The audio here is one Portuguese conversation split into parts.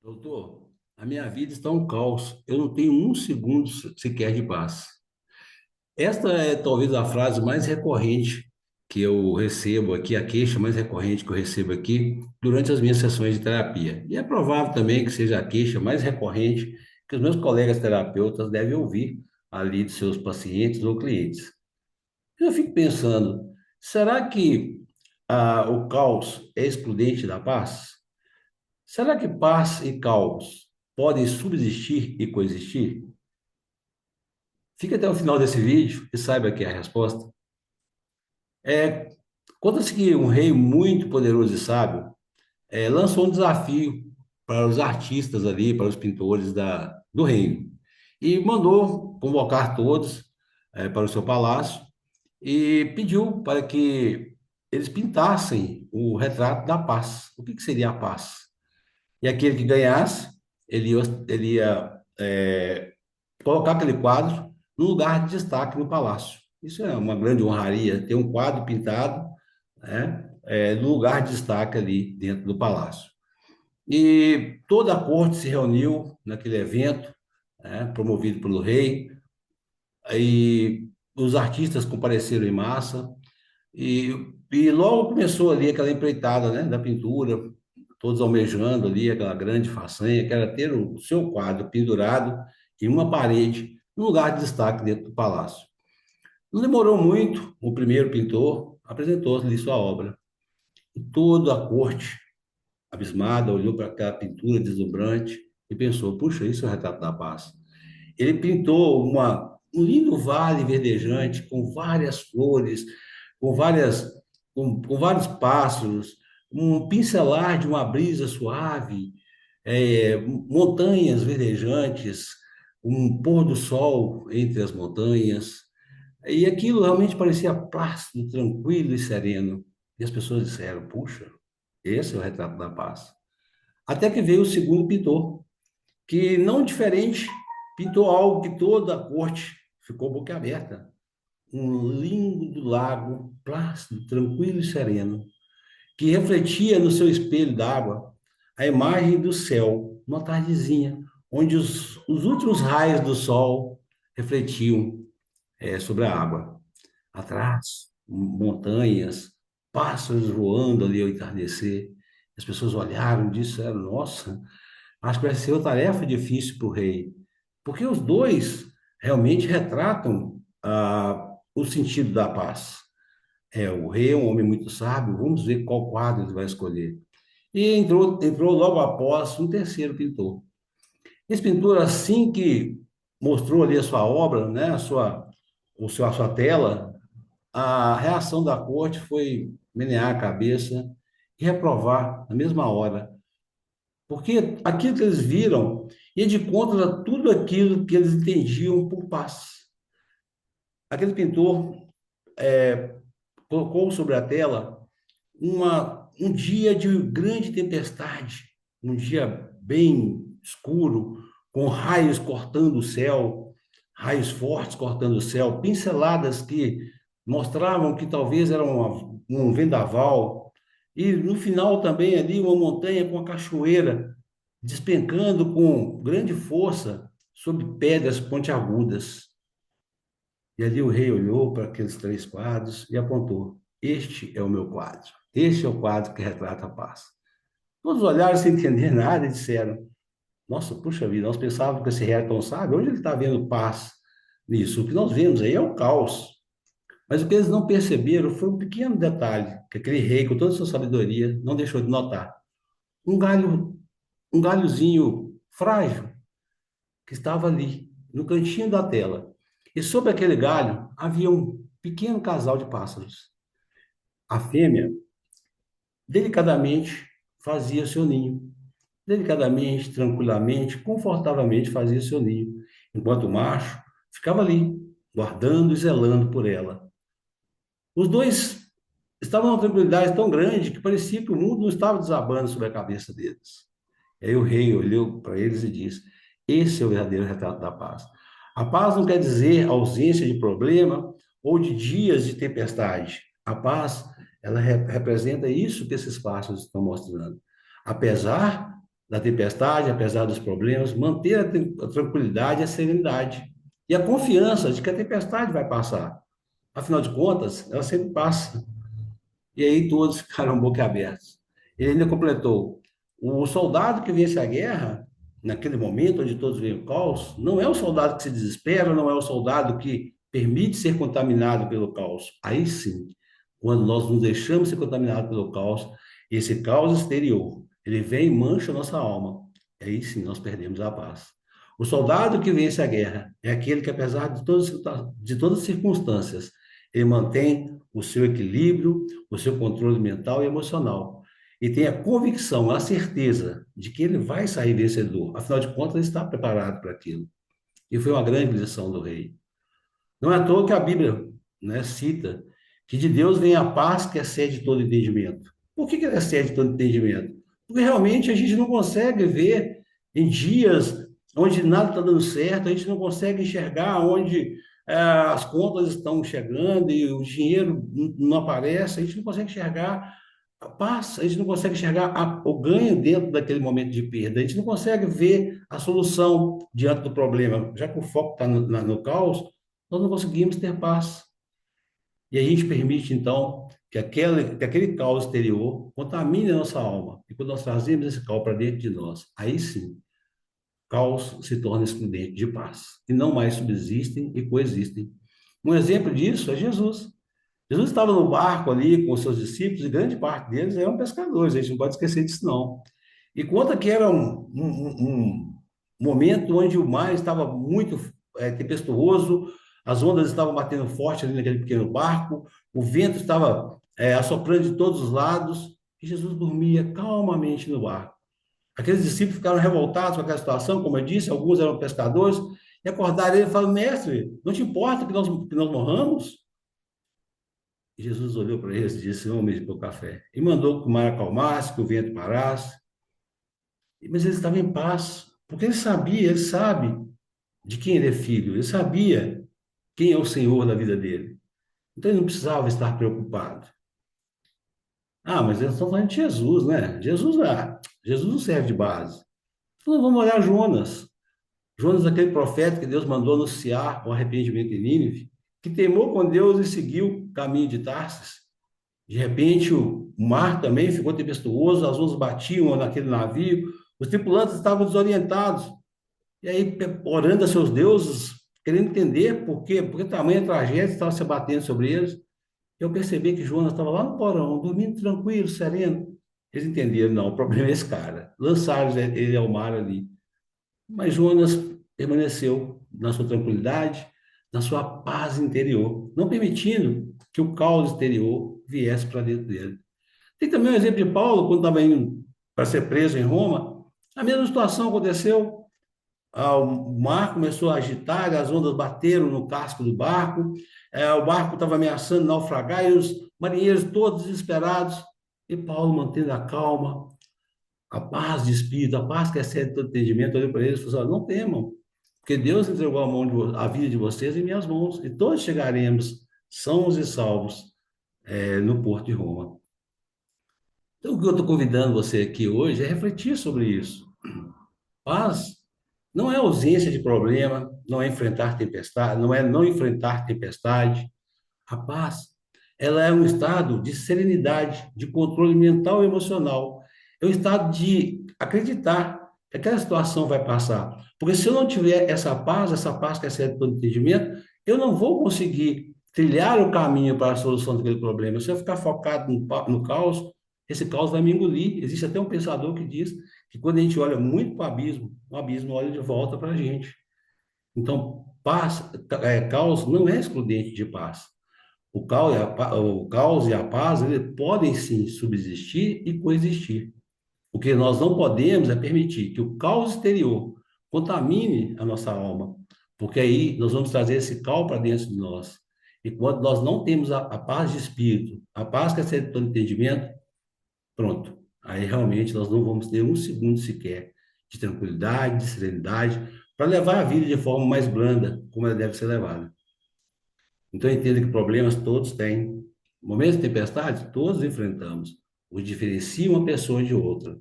Doutor, a minha vida está um caos. Eu não tenho um segundo sequer de paz. Esta é talvez a frase mais recorrente que eu recebo aqui, a queixa mais recorrente que eu recebo aqui durante as minhas sessões de terapia. E é provável também que seja a queixa mais recorrente que os meus colegas terapeutas devem ouvir ali de seus pacientes ou clientes. Eu fico pensando, será que o caos é excludente da paz? Será que paz e caos podem subsistir e coexistir? Fique até o final desse vídeo e saiba aqui a resposta. É, Conta-se que um rei muito poderoso e sábio lançou um desafio para os artistas ali, para os pintores do reino, e mandou convocar todos para o seu palácio e pediu para que eles pintassem o retrato da paz. O que seria a paz? E aquele que ganhasse, ele ia colocar aquele quadro no lugar de destaque no palácio. Isso é uma grande honraria, ter um quadro pintado, né, no lugar de destaque ali dentro do palácio. E toda a corte se reuniu naquele evento, né, promovido pelo rei, e os artistas compareceram em massa, e logo começou ali aquela empreitada, né, da pintura, todos almejando ali aquela grande façanha, que era ter o seu quadro pendurado em uma parede, no lugar de destaque dentro do palácio. Não demorou muito, o primeiro pintor apresentou-lhe sua obra. E toda a corte, abismada, olhou para aquela pintura deslumbrante e pensou: puxa, isso é o retrato da paz. Ele pintou um lindo vale verdejante com várias flores, com várias, com vários pássaros, um pincelar de uma brisa suave, montanhas verdejantes, um pôr do sol entre as montanhas. E aquilo realmente parecia plácido, tranquilo e sereno. E as pessoas disseram: puxa, esse é o retrato da paz. Até que veio o segundo pintor, que, não diferente, pintou algo que toda a corte ficou boquiaberta. Um lindo lago, plácido, tranquilo e sereno, que refletia no seu espelho d'água a imagem do céu, uma tardezinha, onde os últimos raios do sol refletiam sobre a água. Atrás, montanhas, pássaros voando ali ao entardecer. As pessoas olharam e disseram: nossa, acho que vai ser uma tarefa difícil para o rei, porque os dois realmente retratam o sentido da paz. O rei é um homem muito sábio, vamos ver qual quadro ele vai escolher. E entrou logo após um terceiro pintor. Esse pintor, assim que mostrou ali a sua obra, né, a sua tela, a reação da corte foi menear a cabeça e reprovar na mesma hora, porque aquilo que eles viram ia de contra a tudo aquilo que eles entendiam por paz. Aquele pintor colocou sobre a tela um dia de grande tempestade, um dia bem escuro, com raios cortando o céu, raios fortes cortando o céu, pinceladas que mostravam que talvez era um vendaval, e no final também ali uma montanha com a cachoeira despencando com grande força sobre pedras pontiagudas. E ali o rei olhou para aqueles três quadros e apontou: este é o meu quadro. Este é o quadro que retrata a paz. Todos olharam sem entender nada e disseram: nossa, puxa vida, nós pensávamos que esse rei era tão sábio, onde ele está vendo paz nisso? O que nós vemos aí é o caos. Mas o que eles não perceberam foi um pequeno detalhe que aquele rei, com toda a sua sabedoria, não deixou de notar. Um galho, um galhozinho frágil que estava ali, no cantinho da tela. E sobre aquele galho havia um pequeno casal de pássaros. A fêmea, delicadamente, fazia seu ninho. Delicadamente, tranquilamente, confortavelmente fazia seu ninho, enquanto o macho ficava ali, guardando e zelando por ela. Os dois estavam numa tranquilidade tão grande que parecia que o mundo não estava desabando sobre a cabeça deles. E aí o rei olhou para eles e disse: esse é o verdadeiro retrato da paz. A paz não quer dizer ausência de problema ou de dias de tempestade. A paz, ela representa isso que esses passos estão mostrando. Apesar da tempestade, apesar dos problemas, manter a tranquilidade e a serenidade. E a confiança de que a tempestade vai passar. Afinal de contas, ela sempre passa. E aí todos ficaram boquiabertos. Ele ainda completou: o soldado que vence a guerra, naquele momento onde todos veem o caos, não é o soldado que se desespera, não é o soldado que permite ser contaminado pelo caos. Aí sim, quando nós nos deixamos ser contaminados pelo caos, esse caos exterior, ele vem e mancha a nossa alma. Aí sim nós perdemos a paz. O soldado que vence a guerra é aquele que, apesar de todas as circunstâncias, ele mantém o seu equilíbrio, o seu controle mental e emocional. E tem a convicção, a certeza de que ele vai sair vencedor. Afinal de contas, ele está preparado para aquilo. E foi uma grande lição do rei. Não é à toa que a Bíblia, né, cita que de Deus vem a paz que excede todo entendimento. Por que ela excede todo entendimento? Porque realmente a gente não consegue ver em dias onde nada está dando certo, a gente não consegue enxergar onde as contas estão chegando e o dinheiro não aparece, a gente não consegue enxergar a paz, a gente não consegue enxergar o ganho dentro daquele momento de perda, a gente não consegue ver a solução diante do problema, já que o foco está no caos, nós não conseguimos ter paz. E a gente permite, então, que aquele caos exterior contamine a nossa alma. E quando nós trazemos esse caos para dentro de nós, aí sim, caos se torna excludente de paz. E não mais subsistem e coexistem. Um exemplo disso é Jesus. Jesus estava no barco ali com os seus discípulos, e grande parte deles eram pescadores, a gente não pode esquecer disso, não. E conta que era um momento onde o mar estava muito tempestuoso, as ondas estavam batendo forte ali naquele pequeno barco, o vento estava assoprando de todos os lados, e Jesus dormia calmamente no barco. Aqueles discípulos ficaram revoltados com aquela situação, como eu disse, alguns eram pescadores, e acordaram ele e falaram: Mestre, não te importa que nós morramos? E Jesus olhou para eles e disse: Homens, para o café. E mandou que o mar acalmasse, que o vento parasse. Mas ele estava em paz, porque ele sabia, ele sabe de quem ele é filho, ele sabia quem é o Senhor da vida dele. Então ele não precisava estar preocupado. Ah, mas eles estão falando de Jesus, né? Jesus não serve de base. Então vamos olhar Jonas. Jonas, aquele profeta que Deus mandou anunciar o arrependimento em Nínive, que temou com Deus e seguiu o caminho de Tarsis. De repente, o mar também ficou tempestuoso, as ondas batiam naquele navio, os tripulantes estavam desorientados. E aí, orando a seus deuses, querendo entender por que tamanha tragédia estava se abatendo sobre eles, eu percebi que Jonas estava lá no porão, dormindo tranquilo, sereno. Eles entenderam: não, o problema é esse cara. Lançaram ele ao mar ali. Mas Jonas permaneceu na sua tranquilidade, na sua paz interior, não permitindo que o caos exterior viesse para dentro dele. Tem também o exemplo de Paulo, quando estava indo para ser preso em Roma. A mesma situação aconteceu. O mar começou a agitar, as ondas bateram no casco do barco, o barco estava ameaçando naufragar, e os marinheiros todos desesperados. E Paulo, mantendo a calma, a paz de espírito, a paz que excede todo entendimento, olhou para eles e falou assim: não temam, porque Deus entregou a vida de vocês em minhas mãos, e todos chegaremos sãos e salvos no porto de Roma. Então, o que eu estou convidando você aqui hoje é refletir sobre isso. Paz não é ausência de problema, não é enfrentar tempestade, não é não enfrentar tempestade. A paz, ela é um estado de serenidade, de controle mental e emocional. É um estado de acreditar que aquela situação vai passar. Porque se eu não tiver essa paz que excede todo entendimento, eu não vou conseguir trilhar o caminho para a solução daquele problema. Se eu ficar focado no caos, esse caos vai me engolir. Existe até um pensador que diz que quando a gente olha muito para o abismo olha de volta para a gente. Então, caos não é excludente de paz. O caos e a paz, eles podem sim subsistir e coexistir. O que nós não podemos é permitir que o caos exterior contamine a nossa alma, porque aí nós vamos trazer esse caos para dentro de nós. E quando nós não temos a paz de espírito, a paz que excede todo entendimento, pronto. Aí realmente nós não vamos ter um segundo sequer de tranquilidade, de serenidade, para levar a vida de forma mais branda, como ela deve ser levada. Então, eu entendo que problemas todos têm. Momentos de tempestade, todos enfrentamos. O que diferencia uma pessoa de outra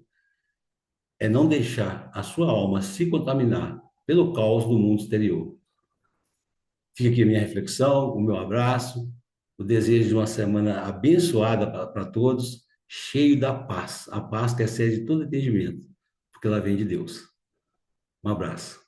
é não deixar a sua alma se contaminar pelo caos do mundo exterior. Fica aqui a minha reflexão, o meu abraço, o desejo de uma semana abençoada para todos, cheio da paz, a paz que excede todo entendimento, porque ela vem de Deus. Um abraço.